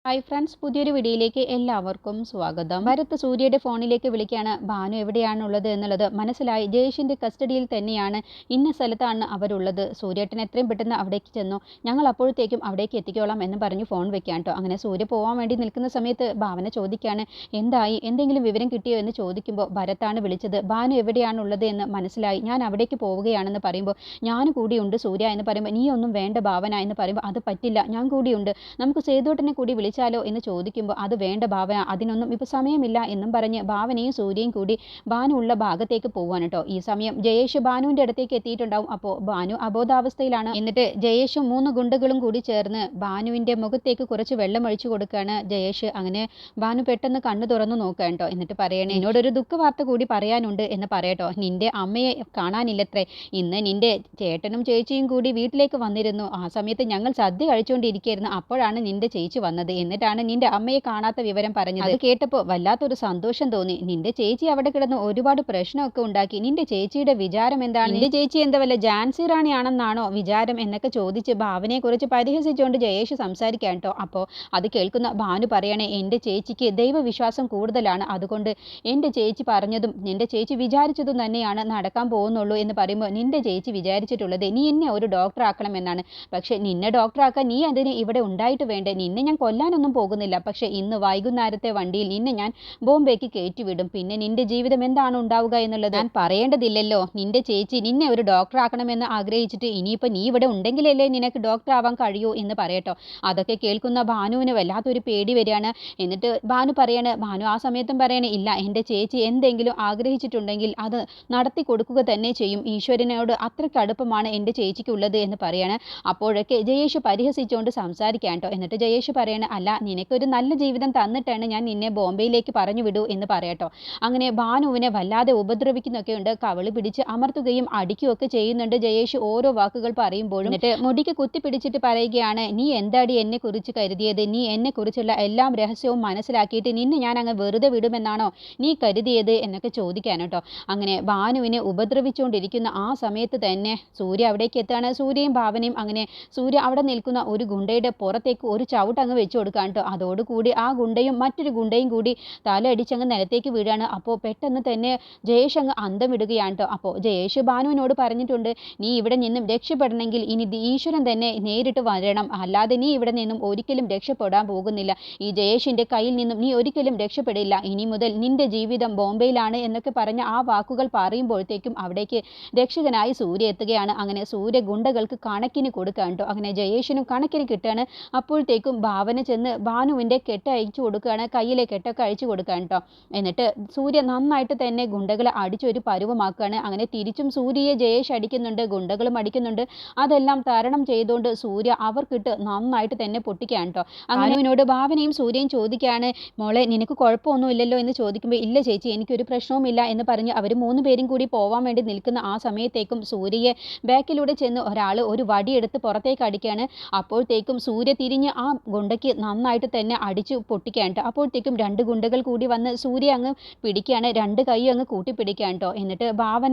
Hi friends, പുതിയൊരു വീഡിയോയിലേക്ക് എല്ലാവർക്കും സ്വാഗതം. ഭരത് സൂര്യയുടെ ഫോണിലേക്ക് വിളിക്കുകയാണ്. ഭാനു എവിടെയാണുള്ളത് എന്നുള്ളത് മനസ്സിലായി. ജയേഷിൻ്റെ കസ്റ്റഡിയിൽ തന്നെയാണ്, ഇന്ന സ്ഥലത്താണ് അവരുള്ളത്. സൂര്യേട്ടൻ എത്രയും പെട്ടെന്ന് അവിടേക്ക് ചെന്നു, ഞങ്ങൾ അപ്പോഴത്തേക്കും അവിടേക്ക് എത്തിക്കോളാം എന്ന് പറഞ്ഞ് ഫോൺ വെക്കാൻ കേട്ടോ. അങ്ങനെ സൂര്യ പോകാൻ വേണ്ടി നിൽക്കുന്ന സമയത്ത് ഭാവന ചോദിക്കുകയാണ്, എന്തായി, എന്തെങ്കിലും വിവരം കിട്ടിയോ എന്ന് ചോദിക്കുമ്പോൾ ഭരത്താണ് വിളിച്ചത്. ഭാനു എവിടെയാണുള്ളത് എന്ന് മനസ്സിലായി, ഞാൻ അവിടേക്ക് പോവുകയാണെന്ന് പറയുമ്പോൾ ഞാൻ കൂടിയുണ്ട് സൂര്യ എന്ന് പറയുമ്പോൾ, നീ ഒന്നും വേണ്ട ഭാവന എന്ന് പറയുമ്പോൾ, അത് പറ്റില്ല, ഞാൻ കൂടിയുണ്ട്, നമുക്ക് സേതുവേട്ടനെ കൂടി വിളിച്ചാലോ എന്ന് ചോദിക്കുമ്പോൾ, അത് വേണ്ട ഭാവന, അതിനൊന്നും ഇപ്പോൾ സമയമില്ല എന്നും പറഞ്ഞ് ഭാവനയും സൂര്യയും കൂടി ഭാനു ഉള്ള ഭാഗത്തേക്ക് പോവാണ് കേട്ടോ. ഈ സമയം ജയേഷ് ഭാനുവിൻ്റെ അടുത്തേക്ക് എത്തിയിട്ടുണ്ടാവും. അപ്പോൾ ഭാനു അബോധാവസ്ഥയിലാണ്. എന്നിട്ട് ജയേഷും 3 ഗുണ്ടകളും കൂടി ചേർന്ന് ഭാനുവിൻ്റെ മുഖത്തേക്ക് കുറച്ച് വെള്ളം ഒഴിച്ചു കൊടുക്കുകയാണ് ജയേഷ്. അങ്ങനെ ഭാനു പെട്ടെന്ന് കണ്ണു തുറന്നു നോക്കുകയാണ് കേട്ടോ. എന്നിട്ട് പറയണേ, എന്നോടൊരു ദുഃഖവാർത്ത കൂടി പറയാനുണ്ട് എന്ന് പറയട്ടോ. നിന്റെ അമ്മയെ കാണാനില്ലത്രേ. ഇന്ന് നിന്റെ ചേട്ടനും ചേച്ചിയും കൂടി വീട്ടിലേക്ക് വന്നിരുന്നു. ആ സമയത്ത് ഞങ്ങൾ സദ്യ കഴിച്ചുകൊണ്ടിരിക്കുകയായിരുന്നു. അപ്പോഴാണ് നിന്റെ ചേച്ചി വന്നത്. എന്നിട്ടാണ് നിന്റെ അമ്മയെ കാണാത്ത വിവരം പറഞ്ഞത്. അത് കേട്ടപ്പോൾ വല്ലാത്തൊരു സന്തോഷം തോന്നി. നിന്റെ ചേച്ചി അവിടെ കിടന്ന് ഒരുപാട് പ്രശ്നമൊക്കെ ഉണ്ടാക്കി. നിന്റെ ചേച്ചിയുടെ വിചാരം എന്താണ്? നിന്റെ ചേച്ചി എന്താ വല്ല ജാൻസി റാണിയാണെന്നാണോ വിചാരം എന്നൊക്കെ ചോദിച്ച് ഭാവനയെ കുറിച്ച് പരിഹസിച്ചുകൊണ്ട് ജയേഷ് സംസാരിക്കാൻ കേട്ടോ. അപ്പോൾ അത് കേൾക്കുന്ന ഭാനു പറയണേ, എൻ്റെ ചേച്ചിക്ക് ദൈവവിശ്വാസം കൂടുതലാണ്, അതുകൊണ്ട് എൻ്റെ ചേച്ചി പറഞ്ഞതും നിന്റെ ചേച്ചി വിചാരിച്ചതും തന്നെയാണ് നടക്കാൻ പോകുന്നുള്ളൂ എന്ന് പറയുമ്പോൾ, നിന്റെ ചേച്ചി വിചാരിച്ചിട്ടുള്ളത് നീ എന്നെ ഒരു ഡോക്ടർ ആക്കണമെന്നാണ്. പക്ഷെ നിന്നെ ഡോക്ടറാക്കാൻ നീ അതിന് ഇവിടെ ഉണ്ടായിട്ട് വേണ്ടേ? നിന്നെ ഞാൻ കൊല്ലാനൊന്നും പോകുന്നില്ല. പക്ഷെ ഇന്ന് വൈകുന്നേരത്തെ വണ്ടിയിൽ നിന്നെ ഞാൻ ബോംബേക്ക് കയറ്റിവിടും. പിന്നെ നിന്റെ ജീവിതം എന്താണ് ഉണ്ടാവുക എന്നുള്ളത് ഞാൻ പറയേണ്ടതില്ലല്ലോ. നിന്റെ ചേച്ചി നിന്നെ ഒരു ഡോക്ടർ ആക്കണമെന്ന് ആഗ്രഹിച്ചിട്ട് ഇനിയിപ്പോൾ നീ ഇവിടെ ഉണ്ടെങ്കിലല്ലേ നിനക്ക് ഡോക്ടർ ആവാൻ കഴിയൂ എന്ന് പറയട്ടോ. അതൊക്കെ കേൾക്കുന്ന ഭാനുവിന് വല്ലാത്തൊരു പേടി വരികയാണ്. എന്നിട്ട് ഭാനു പറയാണ്, ഭാനു ആ സമയത്തും പറയണേ, ഇല്ല, എൻ്റെ ചേച്ചി എന്തെങ്കിലും ആഗ്രഹിച്ചിട്ടുണ്ടെങ്കിൽ അത് നടത്തി കൊടുക്കുക തന്നെ ചെയ്യും. ഈശ്വരനോട് അത്രയ്ക്ക് അടുപ്പമാണ് എൻ്റെ ചേച്ചിക്കുള്ളത് എന്ന് പറയാണ്. അപ്പോഴൊക്കെ ജയേഷ് പരിഹസിച്ചുകൊണ്ട് സംസാരിക്കാൻ കേട്ടോ. എന്നിട്ട് ജയേഷ് പറയണ, അല്ല, നിനക്കൊരു നല്ല ജീവിതം തന്നിട്ടാണ് ഞാൻ നിന്നെ ബോംബെയിലേക്ക് പറഞ്ഞു വിടൂ എന്ന് പറയട്ടോ. അങ്ങനെ ഭാനുവിനെ വല്ലാതെ ഉപദ്രവിക്കുന്നൊക്കെ ഉണ്ട്. കവള് പിടിച്ച് അമർത്തുകയും അടിക്കുകയൊക്കെ ചെയ്യുന്നുണ്ട് ജയേഷ് ഓരോ വാക്കുകൾ പറയുമ്പോഴും. എന്നിട്ട് മുടിക്ക് കുത്തി പിടിച്ചിട്ട് പറയുകയാണ്, നീ എന്താടി എന്നെ കുറിച്ച് കരുതിയത്? നീ എന്നെ കുറിച്ചുള്ള എല്ലാം രഹസ്യവും മനസ്സിലാക്കിയിട്ട് നിന്നെ ഞാൻ അങ്ങ് വെറുതെ വിടുമെന്നാണോ നീ കരുതിയത് എന്നൊക്കെ ചോദിക്കാൻ കേട്ടോ. അങ്ങനെ ഭാനുവിനെ ഉപദ്രവിച്ചുകൊണ്ടിരിക്കുന്ന ആ സമയത്ത് തന്നെ സൂര്യ അവിടേക്ക് എത്താണ്. സൂര്യയും ഭാവനയും അങ്ങനെ സൂര്യ അവിടെ നിൽക്കുന്ന ഒരു ഗുണ്ടയുടെ പുറത്തേക്ക് ഒരു ചവിട്ട് അങ്ങ് വെച്ചു കൊടുക്കാൻ കേട്ടോ. അതോടുകൂടി ആ ഗുണ്ടയും മറ്റൊരു ഗുണ്ടയും കൂടി തലയടിച്ചങ്ങ് നിലത്തേക്ക് വീഴാണ്. അപ്പോൾ പെട്ടെന്ന് തന്നെ ജയേഷ് അങ്ങ് അന്തം വിടുകയാണ് കേട്ടോ. അപ്പോൾ ജയേഷ് ഭാനുവിനോട് പറഞ്ഞിട്ടുണ്ട്, നീ ഇവിടെ നിന്നും രക്ഷപ്പെടണമെങ്കിൽ ഇനി ഈശ്വരൻ തന്നെ നേരിട്ട് വരണം, അല്ലാതെ നീ ഇവിടെ നിന്നും ഒരിക്കലും രക്ഷപ്പെടാൻ പോകുന്നില്ല. ഈ ജയേഷിൻ്റെ കയ്യിൽ നിന്നും നീ ഒരിക്കലും രക്ഷപ്പെടില്ല. ഇനി മുതൽ നിന്റെ ജീവിതം ബോംബെയിലാണ് എന്നൊക്കെ പറഞ്ഞ ആ വാക്കുകൾ പറയുമ്പോഴത്തേക്കും അവിടേക്ക് രക്ഷകനായി സൂര്യ എത്തുകയാണ്. അങ്ങനെ സൂര്യ ഗുണ്ടകൾക്ക് കണക്കിന് കൊടുക്കാൻ കേട്ടോ. അങ്ങനെ ജയേഷിനും കണക്കിന് കിട്ടുകയാണ്. അപ്പോഴത്തേക്കും ഭാവന ചെന്ന് ഭാനുവിൻ്റെ കെട്ട് അയച്ചു കൊടുക്കുകയാണ്, കയ്യിലെ കെട്ടൊക്കെ അഴിച്ചു കൊടുക്കാൻ കേട്ടോ. എന്നിട്ട് സൂര്യ നന്നായിട്ട് തന്നെ ഗുണ്ടകളെ അടിച്ചൊരു പരുവമാക്കുകയാണ്. അങ്ങനെ തിരിച്ചും സൂര്യയെ ജയേഷ് അടിക്കുന്നുണ്ട്, ഗുണ്ടകളും അടിക്കുന്നുണ്ട്. അതെല്ലാം തരണം ചെയ്തുകൊണ്ട് സൂര്യ അവർക്കിട്ട് നന്നായിട്ട് തന്നെ പൊട്ടിക്കാൻ കേട്ടോ. ഭാനുവിനോട് ഭാവനയും സൂര്യയും ചോദിക്കുകയാണ്, മോളെ നിനക്ക് കുഴപ്പമൊന്നുമില്ലല്ലോ എന്ന് ചോദിക്കുമ്പോൾ, ഇല്ല ചേച്ചി, എനിക്കൊരു പ്രശ്നവുമില്ല എന്ന് പറഞ്ഞ് അവർ 3 പേരും കൂടി പോവാൻ വേണ്ടി നിൽക്കുന്ന ആ സമയത്തേക്കും സൂര്യയെ ബാക്കിലൂടെ ചെന്ന് ഒരാൾ ഒരു വടിയെടുത്ത് പുറത്തേക്ക് അടിക്കുകയാണ്. അപ്പോഴത്തേക്കും സൂര്യ തിരിഞ്ഞ് ആ ഗുണ്ടയ്ക്ക് നന്നായിട്ട് തന്നെ അടിച്ചു പൊട്ടിക്കാൻ കേട്ടോ. അപ്പോഴത്തേക്കും 2 ഗുണ്ടകൾ കൂടി വന്ന് സൂര്യ അങ്ങ് പിടിക്കുകയാണ്, 2 കൈ അങ്ങ് കൂട്ടി പിടിക്കാൻ കേട്ടോ. എന്നിട്ട്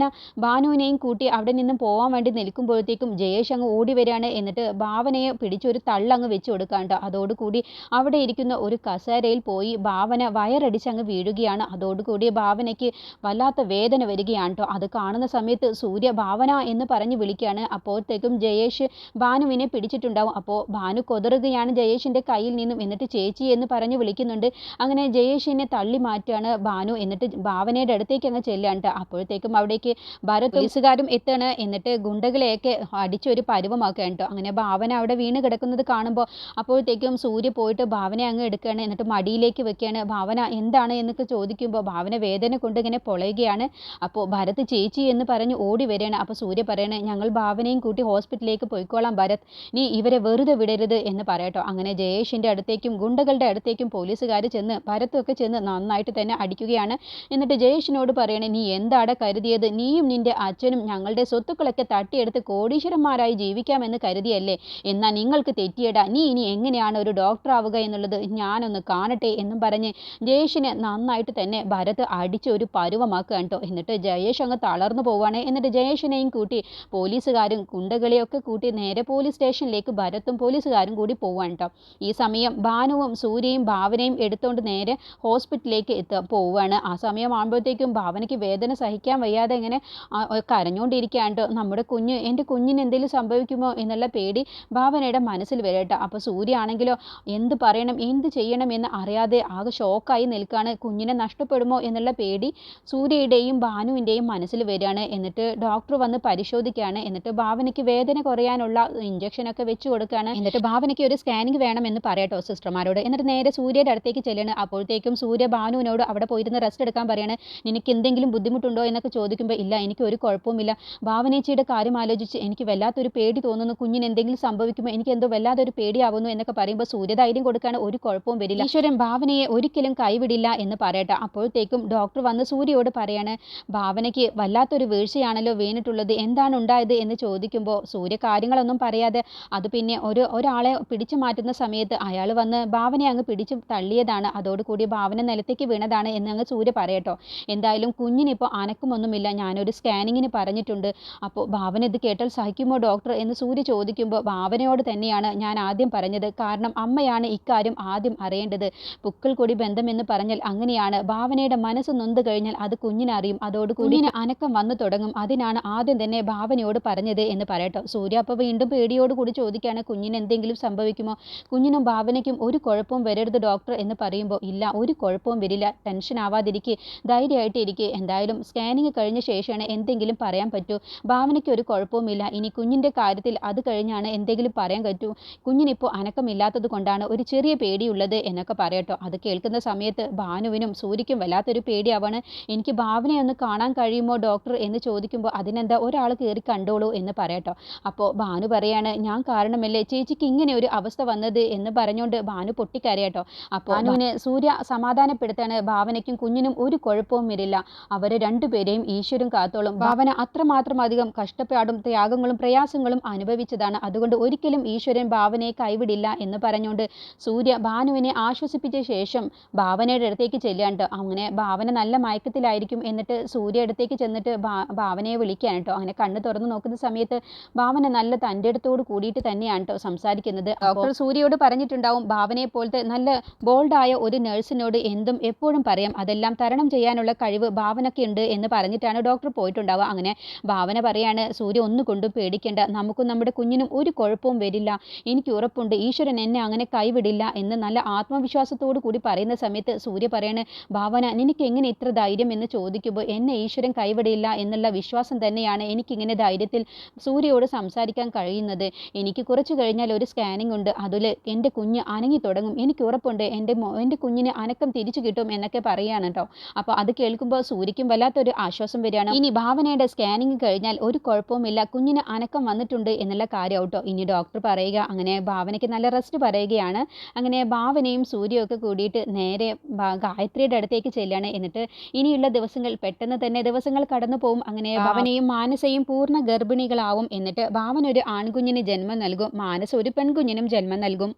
ഭാനുവിനെയും കൂട്ടി അവിടെ നിന്നും പോകാൻ വേണ്ടി നിൽക്കുമ്പോഴത്തേക്കും ജയേഷ് അങ്ങ് ഓടി വരികയാണ്. എന്നിട്ട് ഭാവനയെ പിടിച്ചൊരു തള്ളങ്ങ് വെച്ച് കൊടുക്കാൻ കേട്ടോ. അതോടുകൂടി അവിടെ ഇരിക്കുന്ന ഒരു കസേരയിൽ പോയി ഭാവന വയറടിച്ചങ്ങ് വീഴുകയാണ്. അതോടുകൂടി ഭാവനയ്ക്ക് വല്ലാത്ത വേദന വരികയാണ് കേട്ടോ. അത് കാണുന്ന സമയത്ത് സൂര്യ ഭാവന എന്ന് പറഞ്ഞ് വിളിക്കുകയാണ്. അപ്പോഴത്തേക്കും ജയേഷ് ഭാനുവിനെ പിടിച്ചിട്ടുണ്ടാവും. അപ്പോൾ ഭാനു കൊതറുകയാണ് ജയേഷിൻ്റെ കയ്യിൽ നിന്നും. എന്നിട്ട് ചേച്ചി എന്ന് പറഞ്ഞ് വിളിക്കുന്നുണ്ട്. അങ്ങനെ ജയേഷിനെ തള്ളി മാറ്റുകയാണ് ഭാനു. എന്നിട്ട് ഭാവനയുടെ അടുത്തേക്ക് അങ്ങ് ചെല്ലുകയാണ് കേട്ടോ. അപ്പോഴത്തേക്കും അവിടേക്ക് ഭരത് പോലീസുകാരും എത്താണ്. എന്നിട്ട് ഗുണ്ടകളെയൊക്കെ അടിച്ചൊരു പരുവമാക്കുകയാണ് കേട്ടോ. അങ്ങനെ ഭാവന അവിടെ വീണ് കിടക്കുന്നത് കാണുമ്പോൾ അപ്പോഴത്തേക്കും സൂര്യ പോയിട്ട് ഭാവനയെ അങ്ങ് എടുക്കുകയാണ്. എന്നിട്ട് മടിയിലേക്ക് വെക്കുകയാണ്. ഭാവന എന്താണ് എന്നൊക്കെ ചോദിക്കുമ്പോൾ ഭാവന വേദന കൊണ്ട് ഇങ്ങനെ പൊളയുകയാണ്. അപ്പോൾ ഭരത് ചേച്ചി എന്ന് പറഞ്ഞ് ഓടി വരികയാണ്. അപ്പോൾ സൂര്യ പറയണേ, ഞങ്ങൾ ഭാവനയും കൂട്ടി ഹോസ്പിറ്റലിലേക്ക് പോയിക്കോളാം ഭരത്, നീ ഇവരെ വെറുതെ വിടരുത് എന്ന് പറയട്ടോ. അങ്ങനെ ജയേഷിൻ്റെ അടുത്തേക്കും ഗുണ്ടകളുടെ അടുത്തേക്കും പോലീസുകാർ ചെന്ന് ഭരത്തൊക്കെ ചെന്ന് നന്നായിട്ട് തന്നെ അടിക്കുകയാണ്. എന്നിട്ട് ജയേഷിനോട് പറയണേ, നീ എന്താണ് കരുതിയത്? നീയും നിന്റെ അച്ഛനും ഞങ്ങളുടെ സ്വത്തുക്കളൊക്കെ തട്ടിയെടുത്ത് കോടീശ്വരന്മാരായി ജീവിക്കാമെന്ന് കരുതിയല്ലേ? എന്നാൽ നിങ്ങൾക്ക് തെറ്റിയടാ. നീ ഇനി എങ്ങനെയാണ് ഒരു ഡോക്ടർ ആവുക എന്നുള്ളത് ഞാനൊന്ന് കാണട്ടെ എന്നും പറഞ്ഞ് ജയേഷിനെ നന്നായിട്ട് തന്നെ ഭരത് അടിച്ച് ഒരു പരുവമാക്കുക കേട്ടോ. എന്നിട്ട് ജയേഷ് അങ്ങ് തളർന്നു പോവുകയാണ്. എന്നിട്ട് ജയേഷിനെയും കൂട്ടി പോലീസുകാരും ഗുണ്ടകളെയൊക്കെ കൂട്ടി നേരെ പോലീസ് സ്റ്റേഷനിലേക്ക് ഭരത്തും പോലീസുകാരും കൂടി പോവാണ് കേട്ടോ. ഈ സമയം സമയം ഭാനുവും സൂര്യയും ഭാവനയും എടുത്തുകൊണ്ട് നേരെ ഹോസ്പിറ്റലിലേക്ക് പോവുകയാണ്. ആ സമയമാകുമ്പോഴത്തേക്കും ഭാവനയ്ക്ക് വേദന സഹിക്കാൻ വയ്യാതെ ഇങ്ങനെ കരഞ്ഞുകൊണ്ടിരിക്കുകയാണ്. എൻ്റെ കുഞ്ഞിന് എന്തെങ്കിലും സംഭവിക്കുമോ എന്നുള്ള പേടി ഭാവനയുടെ മനസ്സിൽ വരട്ടെ. അപ്പോൾ സൂര്യ ആണെങ്കിലോ എന്ത് പറയണം എന്ത് ചെയ്യണം എന്ന് അറിയാതെ ആകെ ഷോക്കായി നിൽക്കുകയാണ്. കുഞ്ഞിനെ നഷ്ടപ്പെടുമോ എന്നുള്ള പേടി സൂര്യയുടെയും ഭാനുവിൻ്റെയും മനസ്സിൽ വരികയാണ്. എന്നിട്ട് ഡോക്ടർ വന്ന് പരിശോധിക്കുകയാണ്. എന്നിട്ട് ഭാവനയ്ക്ക് വേദന കുറയാനുള്ള ഇഞ്ചക്ഷനൊക്കെ വെച്ച് കൊടുക്കുകയാണ്. എന്നിട്ട് ഭാവനയ്ക്ക് ഒരു സ്കാനിങ് വേണമെന്ന് പറയട്ടോ സിസ്റ്റർമാരോട്. എന്നിട്ട് നേരെ സൂര്യയുടെ അടുത്തേക്ക് ചെല്ലുകയാണ്. അപ്പോഴത്തേക്കും സൂര്യ ഭാനുവിനോട് അവിടെ പോയിരുന്ന് റെസ്റ്റ് എടുക്കാൻ പറയാണ്. നിനക്ക് എന്തെങ്കിലും ബുദ്ധിമുട്ടുണ്ടോ എന്നൊക്കെ ചോദിക്കുമ്പോൾ ഇല്ല, എനിക്ക് ഒരു കുഴപ്പവുമില്ല. ഭാവനേച്ചിയുടെ കാര്യം ആലോചിച്ച് എനിക്ക് വല്ലാത്തൊരു പേടി തോന്നുന്നു. കുഞ്ഞിന് എന്തെങ്കിലും സംഭവിക്കുമ്പോൾ എനിക്ക് എന്തോ വല്ലാതൊരു പേടിയാവുന്നു എന്നൊക്കെ പറയുമ്പോൾ സൂര്യ ധൈര്യം കൊടുക്കുകയാണ്. ഒരു കുഴപ്പവും വരില്ല, ഈശ്വരൻ ഭാവനയെ ഒരിക്കലും കൈവിടില്ല എന്ന് പറയട്ടെ. അപ്പോഴത്തേക്കും ഡോക്ടർ വന്ന് സൂര്യയോട് പറയാണ്, ഭാവനയ്ക്ക് വല്ലാത്തൊരു വീഴ്ചയാണല്ലോ വീണിട്ടുള്ളത്, എന്താണ് ഉണ്ടായത് എന്ന് ചോദിക്കുമ്പോൾ സൂര്യ കാര്യങ്ങളൊന്നും പറയാതെ അത് പിന്നെ ഒരാളെ പിടിച്ചു മാറ്റുന്ന സമയത്ത് അയാൾ വന്ന് ഭാവനയെ അങ്ങ് പിടിച്ചു തള്ളിയതാണ്, അതോടുകൂടി ഭാവന നിലത്തേക്ക് വീണതാണ് എന്ന് അങ്ങ് സൂര്യ പറയട്ടോ. എന്തായാലും കുഞ്ഞിനിപ്പോൾ അനക്കമൊന്നുമില്ല, ഞാനൊരു സ്കാനിങ്ങിന് പറഞ്ഞിട്ടുണ്ട്. അപ്പോൾ ഭാവന ഇത് കേട്ടാൽ സഹിക്കുമോ ഡോക്ടർ എന്ന് സൂര്യ ചോദിക്കുമ്പോൾ ഭാവനയോട് തന്നെയാണ് ഞാൻ ആദ്യം പറഞ്ഞത്. കാരണം അമ്മയാണ് ഇക്കാര്യം ആദ്യം അറിയേണ്ടത്. പുക്കൾ കൊടി ബന്ധം എന്ന് പറഞ്ഞാൽ അങ്ങനെയാണ്. ഭാവനയുടെ മനസ്സ് നൊന്ത് കഴിഞ്ഞാൽ അത് കുഞ്ഞിനറിയും, അതോടുകൂടി കുഞ്ഞിന് അനക്കം വന്നു തുടങ്ങും. അതിനാണ് ആദ്യം തന്നെ ഭാവനയോട് പറഞ്ഞത് എന്ന് പറയട്ടോ. സൂര്യ അപ്പോൾ വീണ്ടും പേടിയോടുകൂടി ചോദിക്കുകയാണ്, കുഞ്ഞിന് എന്തെങ്കിലും സംഭവിക്കുമോ? കുഞ്ഞിനും ഭാവനയ്ക്കും ഒരു കുഴപ്പവും വരരുത് ഡോക്ടർ എന്ന് പറയുമ്പോൾ ഇല്ല, ഒരു കുഴപ്പവും വരില്ല, ടെൻഷൻ ആവാതിരിക്കുക, ധൈര്യമായിട്ട് ഇരിക്കുക. എന്തായാലും സ്കാനിങ് കഴിഞ്ഞ ശേഷമാണ് എന്തെങ്കിലും പറയാൻ പറ്റൂ. ഭാവനയ്ക്ക് ഒരു കുഴപ്പവുമില്ല. ഇനി കുഞ്ഞിൻ്റെ കാര്യത്തിൽ അത് കഴിഞ്ഞാണ് എന്തെങ്കിലും പറയാൻ പറ്റൂ. കുഞ്ഞിനിപ്പോൾ അനക്കമില്ലാത്തത് കൊണ്ടാണ് ഒരു ചെറിയ പേടിയുള്ളത് എന്നൊക്കെ പറയട്ടോ. അത് കേൾക്കുന്ന സമയത്ത് ഭാനുവിനും സൂര്യയ്ക്കും വല്ലാത്തൊരു പേടിയാവാണ്. എനിക്ക് ഭാവനയെ ഒന്ന് കാണാൻ കഴിയുമോ ഡോക്ടർ എന്ന് ചോദിക്കുമ്പോൾ അതിനെന്താ, ഒരാൾ കയറി കണ്ടോളൂ എന്ന് പറയട്ടോ. അപ്പോൾ ഭാനു പറയാണ്, ഞാൻ കാരണമല്ലേ ചേച്ചിക്ക് ഇങ്ങനെ ഒരു അവസ്ഥ വന്നത് എന്ന് പറഞ്ഞുകൊണ്ട് ഭാനു പൊട്ടിക്കരയട്ടോ. അപ്പോൾ ഭാനുവിനെ സൂര്യ സമാധാനപ്പെടുത്താണ്, ഭാവനയ്ക്കും കുഞ്ഞിനും ഒരു കുഴപ്പവും വരില്ല, അവരെ രണ്ടുപേരെയും ഈശ്വരൻ കാത്തോളും. ഭാവന അത്രമാത്രം അധികം കഷ്ടപ്പാടും ത്യാഗങ്ങളും പ്രയാസങ്ങളും അനുഭവിച്ചതാണ്, അതുകൊണ്ട് ഒരിക്കലും ഈശ്വരൻ ഭാവനയെ കൈവിടില്ല എന്ന് പറഞ്ഞുകൊണ്ട് സൂര്യ ഭാനുവിനെ ആശ്വസിപ്പിച്ച ശേഷം ഭാവനയുടെ അടുത്തേക്ക് ചെല്ലുകയാണ്. അങ്ങനെ ഭാവന നല്ല മയക്കത്തിലായിരിക്കും. എന്നിട്ട് സൂര്യ അടുത്തേക്ക് ചെന്നിട്ട് ഭാവനയെ വിളിക്കുകയാണ് കേട്ടോ. അങ്ങനെ കണ്ണ് തുറന്ന് നോക്കുന്ന സമയത്ത് ഭാവന നല്ല തൻ്റെ അടുത്തോട് കൂടിയിട്ട് തന്നെയാണ് കേട്ടോ സംസാരിക്കുന്നത്. ഡോക്ടർ സൂര്യയോട് പറഞ്ഞിട്ടുണ്ടാവും, ഭാവനയെ പോലത്തെ നല്ല ബോൾഡായ ഒരു നഴ്സിനോട് എന്തും എപ്പോഴും പറയാം, അതെല്ലാം തരണം ചെയ്യാനുള്ള കഴിവ് ഭാവനയ്ക്ക് ഉണ്ട് എന്ന് പറഞ്ഞിട്ടാണ് ഡോക്ടർ പോയിട്ടുണ്ടാവുക. അങ്ങനെ ഭാവന പറയാണ്, സൂര്യ ഒന്നുകൊണ്ടും പേടിക്കേണ്ട, നമുക്കും നമ്മുടെ കുഞ്ഞിനും ഒരു കുഴപ്പവും വരില്ല, എനിക്ക് ഉറപ്പുണ്ട്, ഈശ്വരൻ എന്നെ അങ്ങനെ കൈവിടില്ല എന്ന് നല്ല ആത്മവിശ്വാസത്തോടു കൂടി പറയുന്ന സമയത്ത് സൂര്യ പറയാണ്, ഭാവന നിനക്ക് എങ്ങനെ ഇത്ര ധൈര്യം എന്ന് ചോദിക്കുമ്പോൾ എന്നെ ഈശ്വരൻ കൈവിടില്ല എന്നുള്ള വിശ്വാസം തന്നെയാണ് എനിക്കിങ്ങനെ ധൈര്യത്തിൽ സൂര്യയോട് സംസാരിക്കാൻ കഴിയുന്നത്. എനിക്ക് കുറച്ച് കഴിഞ്ഞാൽ ഒരു സ്കാനിങ് ഉണ്ട്, അതിൽ എൻ്റെ കുഞ്ഞ് അനങ്ങി തുടങ്ങും, എനിക്ക് ഉറപ്പുണ്ട് എൻ്റെ കുഞ്ഞിന് അനക്കം തിരിച്ചു കിട്ടും എന്നൊക്കെ പറയുകയാണ് കേട്ടോ. അപ്പോൾ അത് കേൾക്കുമ്പോൾ സൂര്യയ്ക്കും വല്ലാത്തൊരു ആശ്വാസം വരികയാണ്. ഇനി ഭാവനയുടെ സ്കാനിങ് കഴിഞ്ഞാൽ ഒരു കുഴപ്പവുമില്ല, കുഞ്ഞിന് അനക്കം വന്നിട്ടുണ്ട് എന്നുള്ള കാര്യം കേട്ടോ ഇനി ഡോക്ടർ പറയുക. അങ്ങനെ ഭാവനയ്ക്ക് നല്ല റെസ്റ്റ് പറയുകയാണ്. അങ്ങനെ ഭാവനയും സൂര്യയൊക്കെ കൂടിയിട്ട് നേരെ ഗായത്രിയുടെ അടുത്തേക്ക് ചെല്ലുകയാണ്. എന്നിട്ട് ഇനിയുള്ള ദിവസങ്ങൾ പെട്ടെന്ന് തന്നെ ദിവസങ്ങൾ കടന്നു പോകും. അങ്ങനെ ഭാവനയും മാനസയും പൂർണ്ണ ഗർഭിണികളാവും. എന്നിട്ട് ഭാവന ഒരു ആൺകുഞ്ഞിന് ജന്മം നൽകും, മാനസ ഒരു പെൺകുഞ്ഞിനും ജന്മം നൽകും.